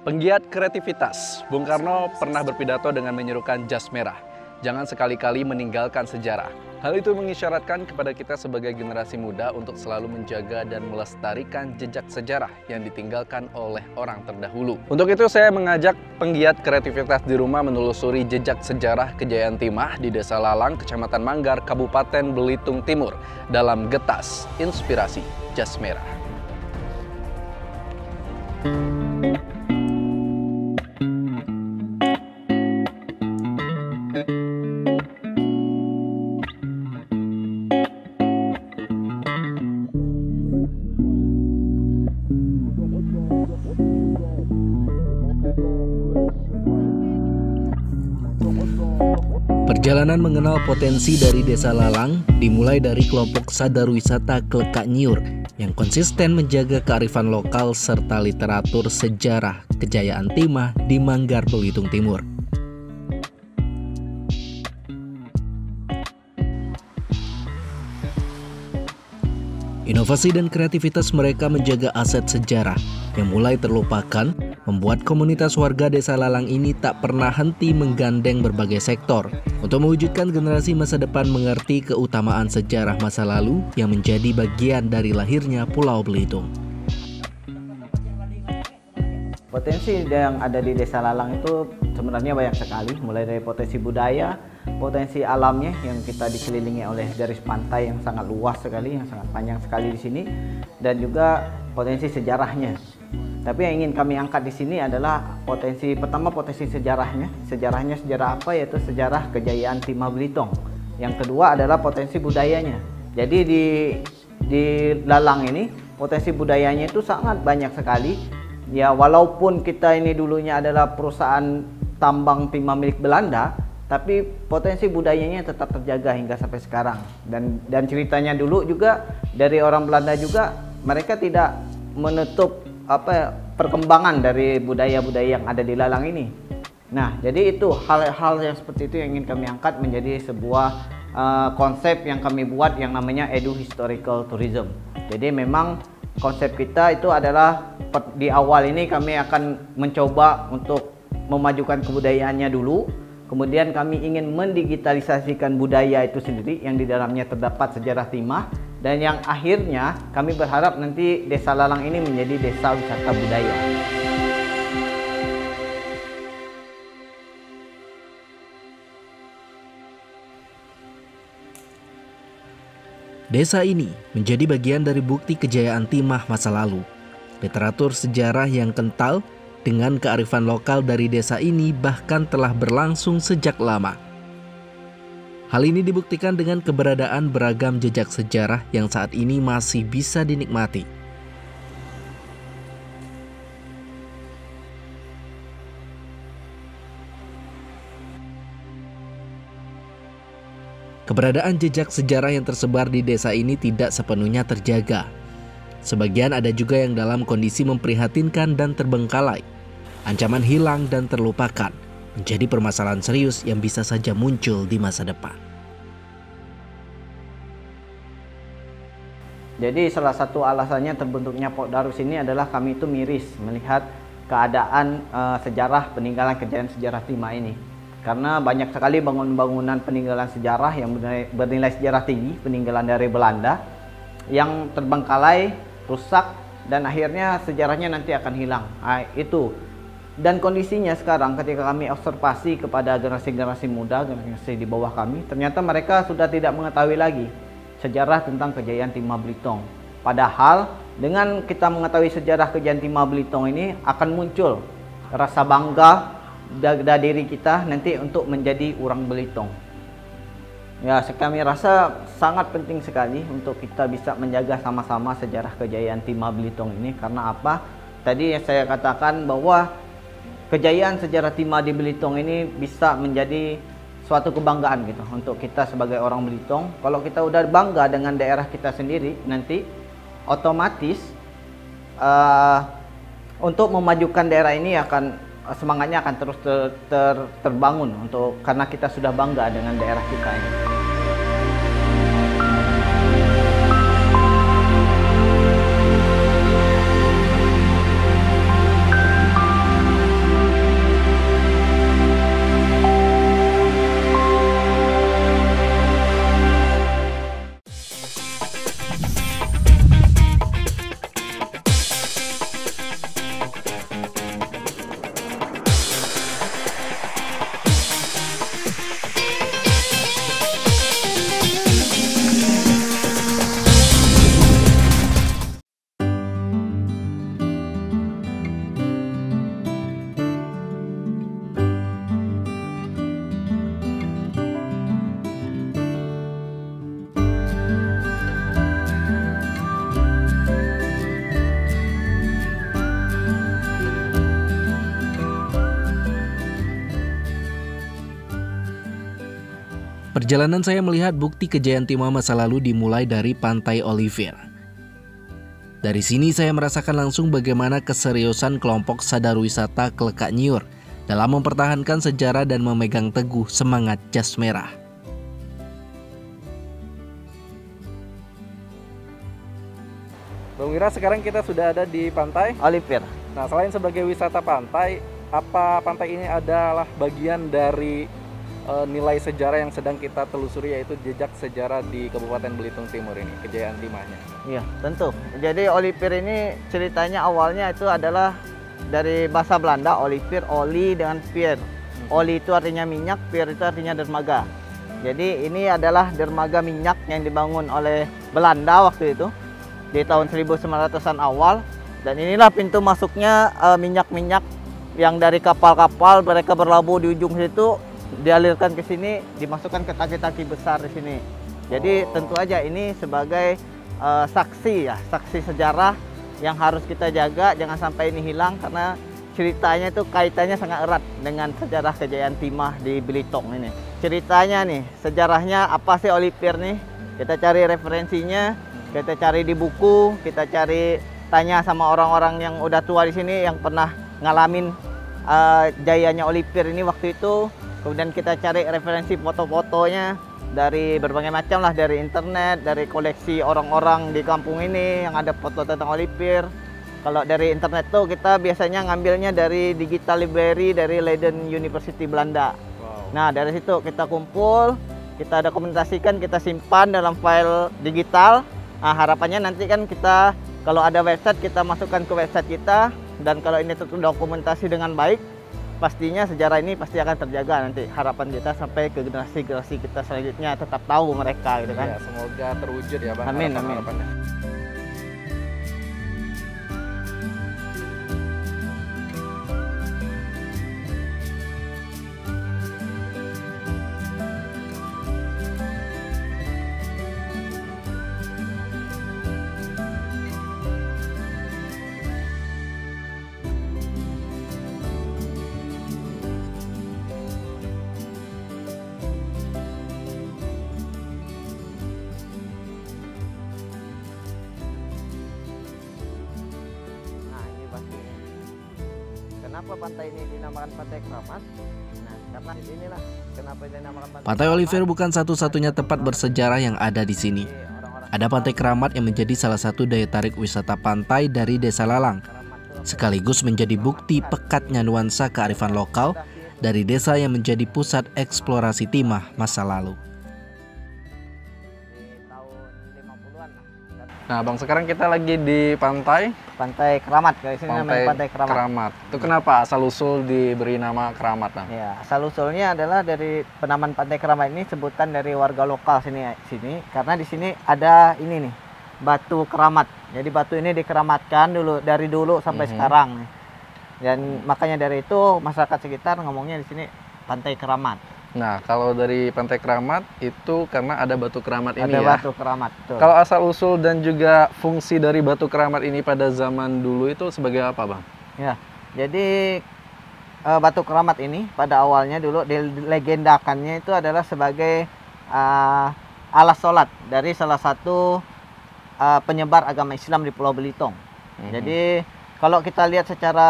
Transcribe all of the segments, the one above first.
Penggiat kreativitas, Bung Karno pernah berpidato dengan menyerukan jas merah. Jangan sekali-kali meninggalkan sejarah. Hal itu mengisyaratkan kepada kita sebagai generasi muda untuk selalu menjaga dan melestarikan jejak sejarah yang ditinggalkan oleh orang terdahulu. Untuk itu saya mengajak penggiat kreativitas di rumah menelusuri jejak sejarah kejayaan timah di Desa Lalang, Kecamatan Manggar, Kabupaten Belitung Timur dalam Getas Inspirasi Jas Merah. Perjalanan mengenal potensi dari Desa Lalang dimulai dari kelompok sadar wisata Klekak Nyiur yang konsisten menjaga kearifan lokal serta literatur sejarah kejayaan timah di Manggar, Belitung Timur. Inovasi dan kreativitas mereka menjaga aset sejarah yang mulai terlupakan, membuat komunitas warga Desa Lalang ini tak pernah henti menggandeng berbagai sektor untuk mewujudkan generasi masa depan mengerti keutamaan sejarah masa lalu yang menjadi bagian dari lahirnya Pulau Belitung. Potensi yang ada di Desa Lalang itu sebenarnya banyak sekali, mulai dari potensi budaya, potensi alamnya yang kita dikelilingi oleh garis pantai yang sangat luas sekali, yang sangat panjang sekali di sini, dan juga potensi sejarahnya. Tapi yang ingin kami angkat di sini adalah potensi pertama, potensi sejarahnya. Sejarahnya sejarah apa? Yaitu sejarah kejayaan timah Belitung. Yang kedua adalah potensi budayanya. Jadi di Lalang ini potensi budayanya itu sangat banyak sekali. Ya, walaupun kita ini dulunya adalah perusahaan tambang timah milik Belanda, tapi potensi budayanya tetap terjaga hingga sampai sekarang. Dan ceritanya dulu juga dari orang Belanda juga, mereka tidak menutup perkembangan dari budaya-budaya yang ada di Lalang ini. Nah, jadi itu hal-hal yang seperti itu yang ingin kami angkat menjadi sebuah konsep yang kami buat yang namanya Edu Historical Tourism. Jadi memang konsep kita itu adalah di awal ini kami akan mencoba untuk memajukan kebudayaannya dulu. Kemudian kami ingin mendigitalisasikan budaya itu sendiri yang di dalamnya terdapat sejarah timah. Dan yang akhirnya kami berharap nanti Desa Lalang ini menjadi desa wisata budaya. Desa ini menjadi bagian dari bukti kejayaan timah masa lalu. Literatur sejarah yang kental dengan kearifan lokal dari desa ini bahkan telah berlangsung sejak lama. Hal ini dibuktikan dengan keberadaan beragam jejak sejarah yang saat ini masih bisa dinikmati. Keberadaan jejak sejarah yang tersebar di desa ini tidak sepenuhnya terjaga. Sebagian ada juga yang dalam kondisi memprihatinkan dan terbengkalai. Ancaman hilang dan terlupakan menjadi permasalahan serius yang bisa saja muncul di masa depan. Jadi salah satu alasannya terbentuknya Pok Darus ini adalah kami itu miris melihat keadaan sejarah peninggalan kejayaan sejarah timah ini. Karena banyak sekali bangunan-bangunan peninggalan sejarah yang bernilai sejarah tinggi, peninggalan dari Belanda, yang terbengkalai, rusak, dan akhirnya sejarahnya nanti akan hilang. Itu. Dan kondisinya sekarang ketika kami observasi kepada generasi-generasi muda, generasi di bawah kami, ternyata mereka sudah tidak mengetahui lagi sejarah tentang kejayaan timah Belitung. Padahal dengan kita mengetahui sejarah kejayaan timah Belitung ini akan muncul rasa bangga pada diri kita nanti untuk menjadi orang Belitung. Ya, kami rasa sangat penting sekali untuk kita bisa menjaga sama-sama sejarah kejayaan timah Belitung ini. Karena apa? Tadi saya katakan bahwa kejayaan sejarah timah di Belitung ini bisa menjadi suatu kebanggaan gitu untuk kita sebagai orang Belitung. Kalau kita udah bangga dengan daerah kita sendiri, nanti otomatis untuk memajukan daerah ini semangatnya akan terus terbangun karena kita sudah bangga dengan daerah kita ini. Perjalanan saya melihat bukti kejayaan Timah masa lalu dimulai dari Pantai Olivier. Dari sini saya merasakan langsung bagaimana keseriusan kelompok sadar wisata Klekak Nyiur dalam mempertahankan sejarah dan memegang teguh semangat jas merah. Bang Wira, sekarang kita sudah ada di Pantai Olivier. Nah, selain sebagai wisata pantai, apa pantai ini adalah bagian dari nilai sejarah yang sedang kita telusuri, yaitu jejak sejarah di Kabupaten Belitung Timur ini, kejayaan timahnya? Iya, tentu. Jadi Olivier ini ceritanya awalnya itu adalah dari bahasa Belanda, Olivier, oli dengan pier. Oli itu artinya minyak, pier itu artinya dermaga. Jadi ini adalah dermaga minyak yang dibangun oleh Belanda waktu itu di tahun 1900-an awal. Dan inilah pintu masuknya minyak-minyak yang dari kapal-kapal mereka berlabuh di ujung situ, dialirkan ke sini, dimasukkan ke tangki-tangki besar di sini. Jadi tentu aja ini sebagai saksi sejarah yang harus kita jaga, jangan sampai ini hilang, karena ceritanya itu kaitannya sangat erat dengan sejarah kejayaan timah di Belitung ini. Ceritanya nih, sejarahnya apa sih Olivier nih? Kita cari referensinya, kita cari di buku, kita cari tanya sama orang-orang yang udah tua di sini yang pernah ngalamin jayanya Olivier ini waktu itu. Kemudian kita cari referensi foto-fotonya dari berbagai macam lah, dari internet, dari koleksi orang-orang di kampung ini yang ada foto tentang Olivier. Kalau dari internet tuh kita biasanya ngambilnya dari digital library dari Leiden University Belanda. Wow. Nah, dari situ kita kumpul, kita dokumentasikan, kita simpan dalam file digital. Nah, harapannya nanti kan kita kalau ada website kita masukkan ke website kita, dan kalau ini terdokumentasi dengan baik, pastinya sejarah ini pasti akan terjaga nanti. Harapan kita sampai ke generasi-generasi kita selanjutnya tetap tahu mereka gitu kan. Ya, semoga terwujud ya Bang. Amin, amin. Kenapa pantai ini dinamakan Pantai Kramat? Nah, karena inilah kenapa dinamakan Pantai Olivier bukan satu-satunya tempat bersejarah yang ada di sini. Ada Pantai Kramat yang menjadi salah satu daya tarik wisata pantai dari Desa Lalang, sekaligus menjadi bukti pekatnya nuansa kearifan lokal dari desa yang menjadi pusat eksplorasi timah masa lalu. Nah, Bang, sekarang kita lagi di Pantai Kramat. Di sini namanya Pantai Kramat. Itu kenapa asal-usul diberi nama Kramat, Bang? Ya, asal-usulnya adalah dari penamaan Pantai Kramat ini, sebutan dari warga lokal sini karena di sini ada ini nih, batu keramat. Jadi batu ini dikeramatkan dari dulu sampai sekarang nih. Dan makanya dari itu masyarakat sekitar ngomongnya di sini Pantai Kramat. Nah, kalau dari Pantai Kramat itu karena ada batu keramat ini ya. Ada batu keramat. Betul. Kalau asal-usul dan juga fungsi dari batu keramat ini pada zaman dulu itu sebagai apa, Bang? Ya, jadi batu keramat ini pada awalnya dulu dilegendakannya itu adalah sebagai alas sholat dari salah satu penyebar agama Islam di Pulau Belitung. Jadi kalau kita lihat secara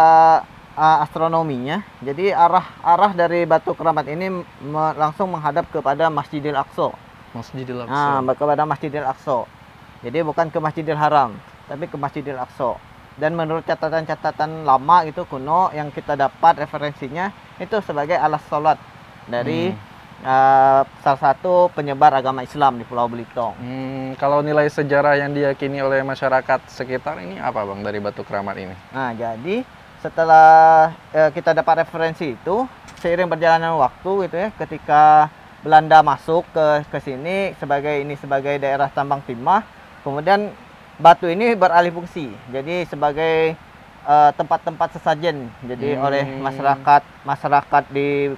astronominya, jadi arah dari batu keramat ini langsung menghadap kepada Masjidil Aqsa. Masjidil Aqsa. Nah, kepada Masjidil Aqsa. Jadi bukan ke Masjidil Haram, tapi ke Masjidil Aqsa. Dan menurut catatan-catatan lama itu kuno yang kita dapat referensinya itu sebagai alas sholat dari salah satu penyebar agama Islam di Pulau Belitung. Kalau nilai sejarah yang diyakini oleh masyarakat sekitar ini apa, Bang, dari batu keramat ini? Nah, jadi setelah kita dapat referensi itu, seiring perjalanan waktu gitu ya, ketika Belanda masuk ke sini sebagai daerah tambang timah, kemudian batu ini beralih fungsi jadi sebagai tempat-tempat sesajen. Jadi oleh masyarakat di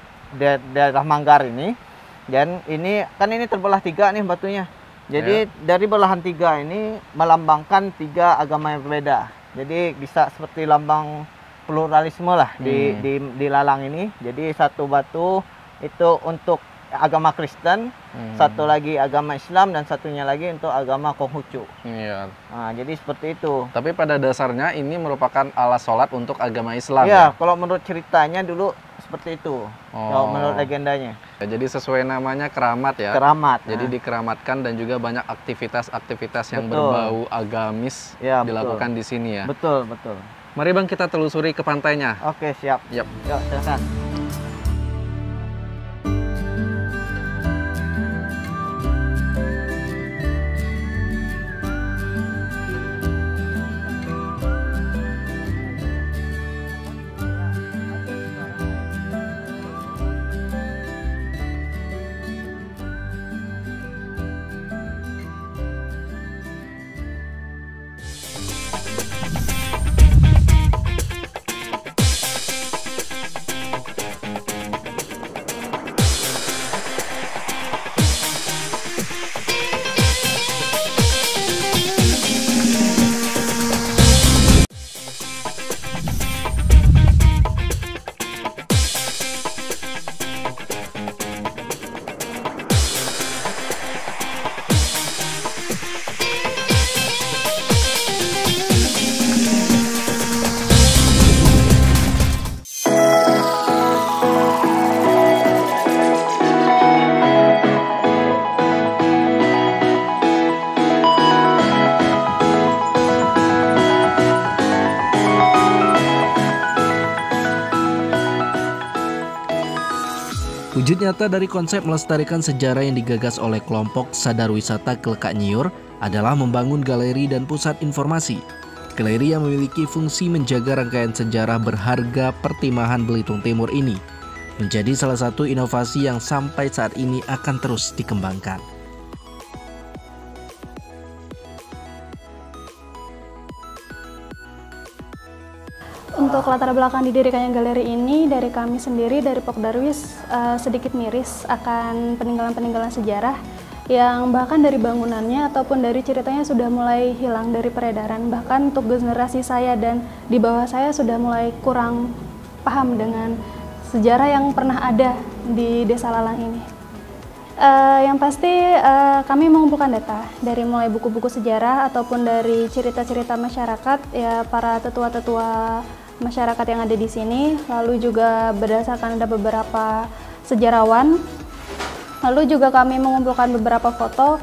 daerah Manggar ini. Dan ini kan ini terbelah tiga nih batunya. Jadi dari belahan tiga ini melambangkan tiga agama yang berbeda. Jadi bisa seperti lambang pluralisme lah di Lalang ini. Jadi satu batu itu untuk agama Kristen, satu lagi agama Islam, dan satunya lagi untuk agama Konghucu. Iya. Nah, jadi seperti itu. Tapi pada dasarnya ini merupakan alas sholat untuk agama Islam. Ya, Ya? kalau menurut ceritanya dulu seperti itu. Kalau menurut legendanya. Ya, jadi sesuai namanya keramat ya. Keramat. Jadi Nah, dikeramatkan dan juga banyak aktivitas-aktivitas yang Betul. berbau agamis Ya, dilakukan di sini ya. betul, betul. Mari Bang kita telusuri ke pantainya. Oke, siap. Yap. Yuk, silakan. Wujud nyata dari konsep melestarikan sejarah yang digagas oleh kelompok Sadar Wisata Kelekak Nyiur adalah membangun galeri dan pusat informasi. Galeri yang memiliki fungsi menjaga rangkaian sejarah berharga Pertimahan Belitung Timur ini menjadi salah satu inovasi yang sampai saat ini akan terus dikembangkan. Untuk latar belakang didirikannya galeri ini dari kami sendiri, dari Pokdarwis, sedikit miris akan peninggalan-peninggalan sejarah yang bahkan dari bangunannya ataupun dari ceritanya sudah mulai hilang dari peredaran. Bahkan untuk generasi saya dan di bawah saya sudah mulai kurang paham dengan sejarah yang pernah ada di Desa Lalang ini. Yang pasti kami mengumpulkan data dari mulai buku-buku sejarah ataupun dari cerita-cerita masyarakat, ya para tetua-tetua masyarakat yang ada di sini, lalu juga berdasarkan ada beberapa sejarawan, lalu juga kami mengumpulkan beberapa foto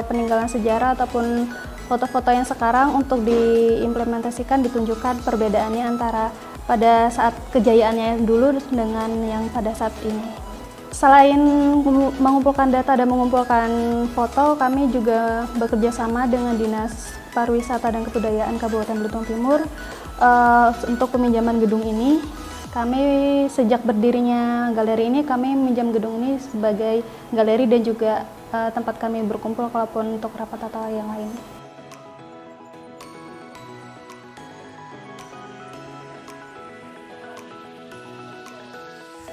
peninggalan sejarah ataupun foto-foto yang sekarang untuk diimplementasikan, ditunjukkan perbedaannya antara pada saat kejayaannya dulu dengan yang pada saat ini. Selain mengumpulkan data dan mengumpulkan foto, kami juga bekerja sama dengan Dinas Pariwisata dan Kebudayaan Kabupaten Belitung Timur untuk peminjaman gedung ini. Kami sejak berdirinya galeri ini, kami minjam gedung ini sebagai galeri dan juga tempat kami berkumpul kalaupun untuk rapat atau yang lain.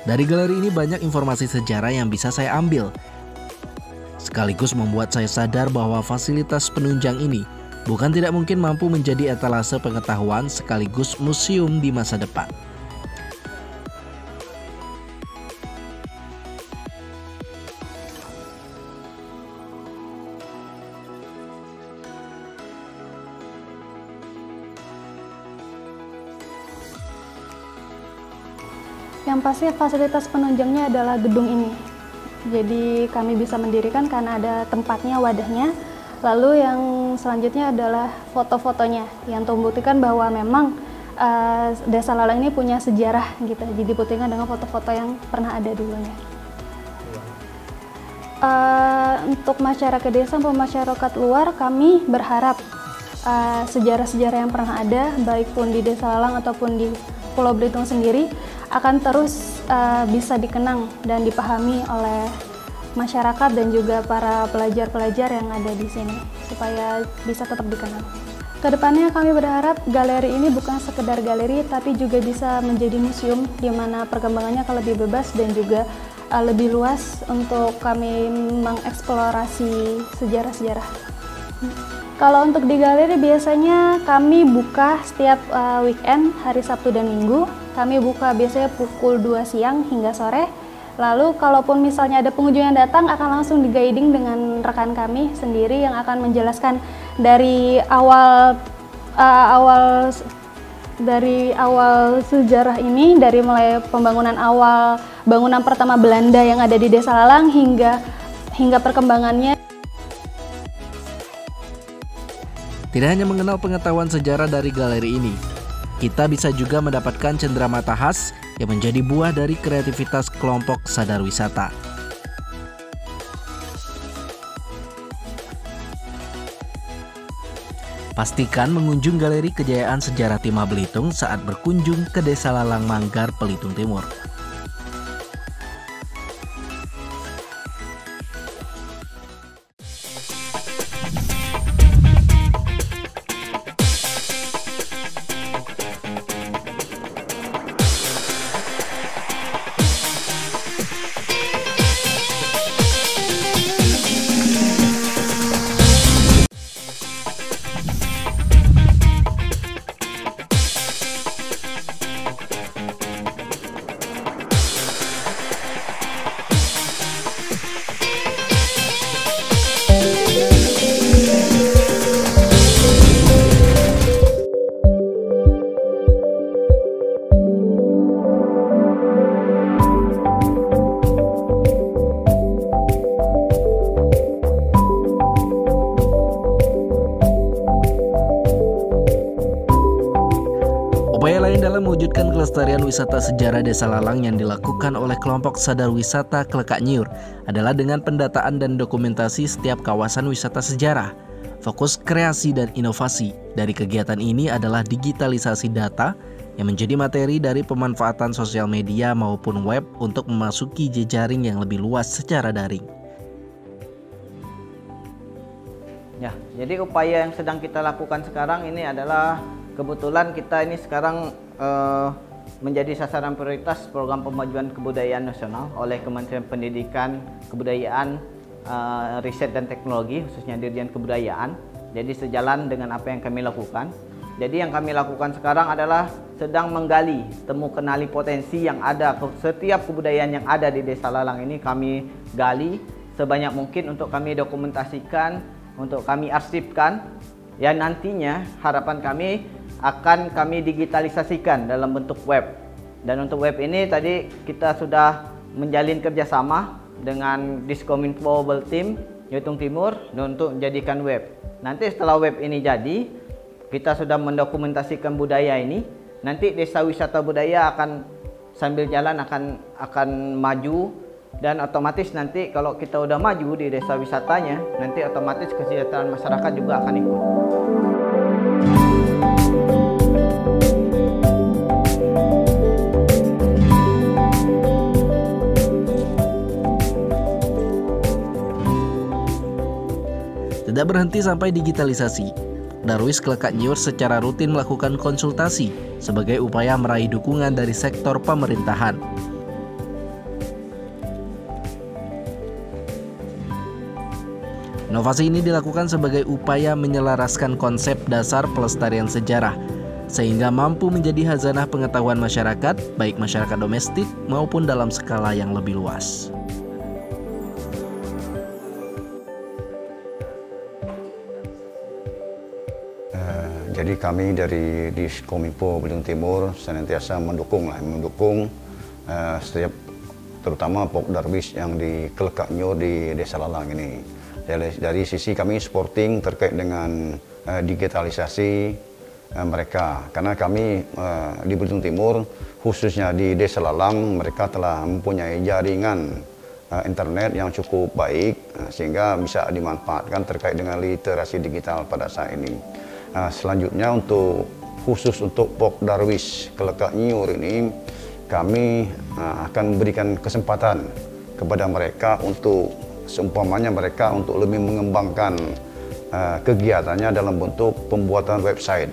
Dari galeri ini banyak informasi sejarah yang bisa saya ambil, sekaligus membuat saya sadar bahwa fasilitas penunjang ini bukan tidak mungkin mampu menjadi etalase pengetahuan sekaligus museum di masa depan. Yang pasti fasilitas penunjangnya adalah gedung ini. Jadi kami bisa mendirikan karena ada tempatnya, wadahnya. Lalu yang selanjutnya adalah foto-fotonya yang membuktikan bahwa memang Desa Lalang ini punya sejarah gitu. Jadi dibuktikan dengan foto-foto yang pernah ada dulunya. Untuk masyarakat desa maupun masyarakat luar, kami berharap sejarah-sejarah yang pernah ada, baik pun di Desa Lalang ataupun di Pulau Belitung sendiri, akan terus bisa dikenang dan dipahami oleh masyarakat dan juga para pelajar-pelajar yang ada di sini, supaya bisa tetap dikenal. Kedepannya kami berharap galeri ini bukan sekedar galeri, tapi juga bisa menjadi museum di mana perkembangannya akan lebih bebas dan juga lebih luas untuk kami mengeksplorasi sejarah-sejarah. Kalau untuk di galeri biasanya kami buka setiap weekend, hari Sabtu dan Minggu. Kami buka biasanya pukul 2 siang hingga sore. Lalu kalaupun misalnya ada pengunjung yang datang akan langsung di-guiding dengan rekan kami sendiri yang akan menjelaskan dari awal sejarah ini, dari mulai pembangunan awal bangunan pertama Belanda yang ada di Desa Lalang hingga perkembangannya. Tidak hanya mengenal pengetahuan sejarah dari galeri ini, kita bisa juga mendapatkan cenderamata khas yang menjadi buah dari kreativitas kelompok Sadar Wisata. Pastikan mengunjung Galeri Kejayaan Sejarah Timah Belitung saat berkunjung ke Desa Lalang Manggar, Belitung Timur. Upaya lain dalam mewujudkan kelestarian wisata sejarah Desa Lalang yang dilakukan oleh kelompok Sadar Wisata Klekak Nyiur adalah dengan pendataan dan dokumentasi setiap kawasan wisata sejarah. Fokus kreasi dan inovasi dari kegiatan ini adalah digitalisasi data yang menjadi materi dari pemanfaatan sosial media maupun web untuk memasuki jejaring yang lebih luas secara daring. Ya, jadi upaya yang sedang kita lakukan sekarang ini adalah kebetulan kita ini sekarang menjadi sasaran prioritas program pemajuan kebudayaan nasional oleh Kementerian Pendidikan, Kebudayaan, Riset dan Teknologi, khususnya Dirjen Kebudayaan. Jadi sejalan dengan apa yang kami lakukan. Jadi yang kami lakukan sekarang adalah sedang menggali, temu kenali potensi yang ada, setiap kebudayaan yang ada di Desa Lalang ini kami gali sebanyak mungkin untuk kami dokumentasikan, untuk kami arsipkan, yang nantinya harapan kami akan kami digitalisasikan dalam bentuk web. Dan untuk web ini tadi kita sudah menjalin kerjasama dengan Diskominfo Baltim Belitung Timur untuk menjadikan web. Nanti setelah web ini jadi, kita sudah mendokumentasikan budaya ini. Nanti desa wisata budaya akan sambil jalan akan maju, dan otomatis nanti kalau kita udah maju di desa wisatanya, nanti otomatis kesejahteraan masyarakat juga akan ikut. Tidak berhenti sampai digitalisasi, Darwis Klekak Nyiur secara rutin melakukan konsultasi sebagai upaya meraih dukungan dari sektor pemerintahan. Inovasi ini dilakukan sebagai upaya menyelaraskan konsep dasar pelestarian sejarah, sehingga mampu menjadi khazanah pengetahuan masyarakat, baik masyarakat domestik maupun dalam skala yang lebih luas. Jadi kami dari Diskominfo Belitung Timur senantiasa mendukung setiap terutama Pokdarwis yang di Klekak Nyiur di Desa Lalang ini. Dari sisi kami supporting terkait dengan digitalisasi mereka, karena kami di Belitung Timur khususnya di Desa Lalang mereka telah mempunyai jaringan internet yang cukup baik sehingga bisa dimanfaatkan terkait dengan literasi digital pada saat ini. Selanjutnya khusus untuk Pokdarwis Klekak Nyiur ini kami akan memberikan kesempatan kepada mereka untuk seumpamanya mereka untuk lebih mengembangkan kegiatannya dalam bentuk pembuatan website.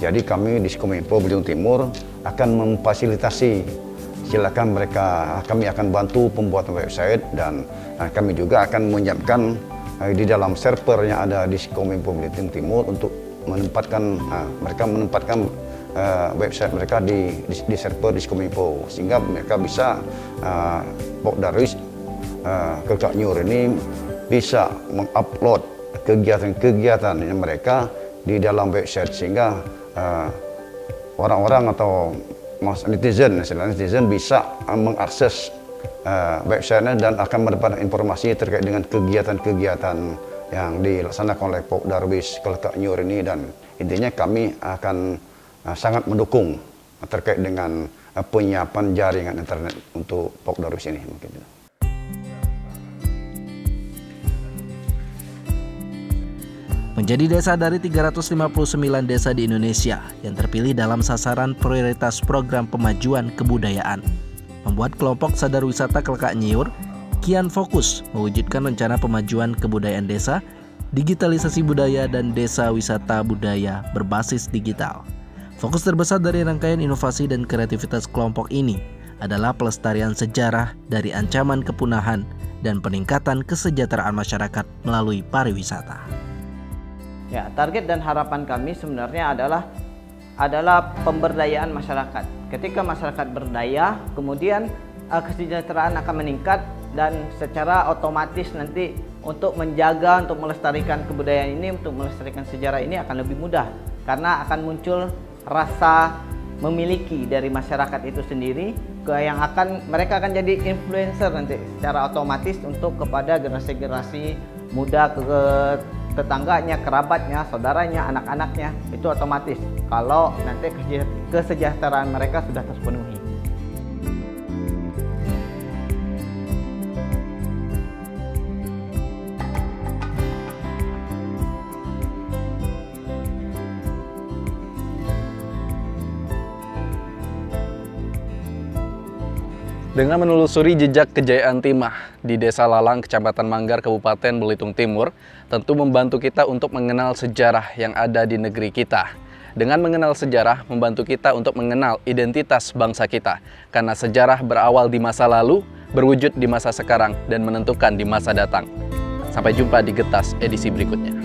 Jadi kami di Diskominfo Belitung Timur akan memfasilitasi, silakan kami akan bantu pembuatan website, dan kami juga akan menyiapkan di dalam server yang ada di Diskominfo Belitung Timur untuk mereka menempatkan website mereka di server di Kominfo, sehingga mereka bisa Pok Darwis Kelkak Nyur ini bisa mengupload kegiatan-kegiatan mereka di dalam website, sehingga orang-orang atau netizen bisa mengakses websitenya dan akan mendapatkan informasi terkait dengan kegiatan-kegiatan yang dilaksanakan oleh Pok Darwis Kelkak Nyur ini. Dan intinya kami akan sangat mendukung terkait dengan penyiapan jaringan internet untuk Pok Darwis ini. Mungkin. Menjadi desa dari 359 desa di Indonesia yang terpilih dalam sasaran prioritas program pemajuan kebudayaan, membuat kelompok Sadar Wisata Kelkak Nyur kian fokus mewujudkan rencana pemajuan kebudayaan desa, digitalisasi budaya, dan desa wisata budaya berbasis digital. Fokus terbesar dari rangkaian inovasi dan kreativitas kelompok ini adalah pelestarian sejarah dari ancaman kepunahan dan peningkatan kesejahteraan masyarakat melalui pariwisata. Ya, target dan harapan kami sebenarnya adalah pemberdayaan masyarakat. Ketika masyarakat berdaya, kemudian kesejahteraan akan meningkat, dan secara otomatis nanti untuk menjaga, untuk melestarikan kebudayaan ini, untuk melestarikan sejarah ini akan lebih mudah, karena akan muncul rasa memiliki dari masyarakat itu sendiri, yang mereka akan jadi influencer nanti secara otomatis untuk kepada generasi-generasi muda, ke tetangganya, kerabatnya, saudaranya, anak-anaknya. Itu otomatis kalau nanti kesejahteraan mereka sudah terpenuhi. Dengan menelusuri jejak kejayaan Timah di Desa Lalang, Kecamatan Manggar, Kabupaten Belitung Timur, tentu membantu kita untuk mengenal sejarah yang ada di negeri kita. Dengan mengenal sejarah, membantu kita untuk mengenal identitas bangsa kita. Karena sejarah berawal di masa lalu, berwujud di masa sekarang, dan menentukan di masa datang. Sampai jumpa di Getas edisi berikutnya.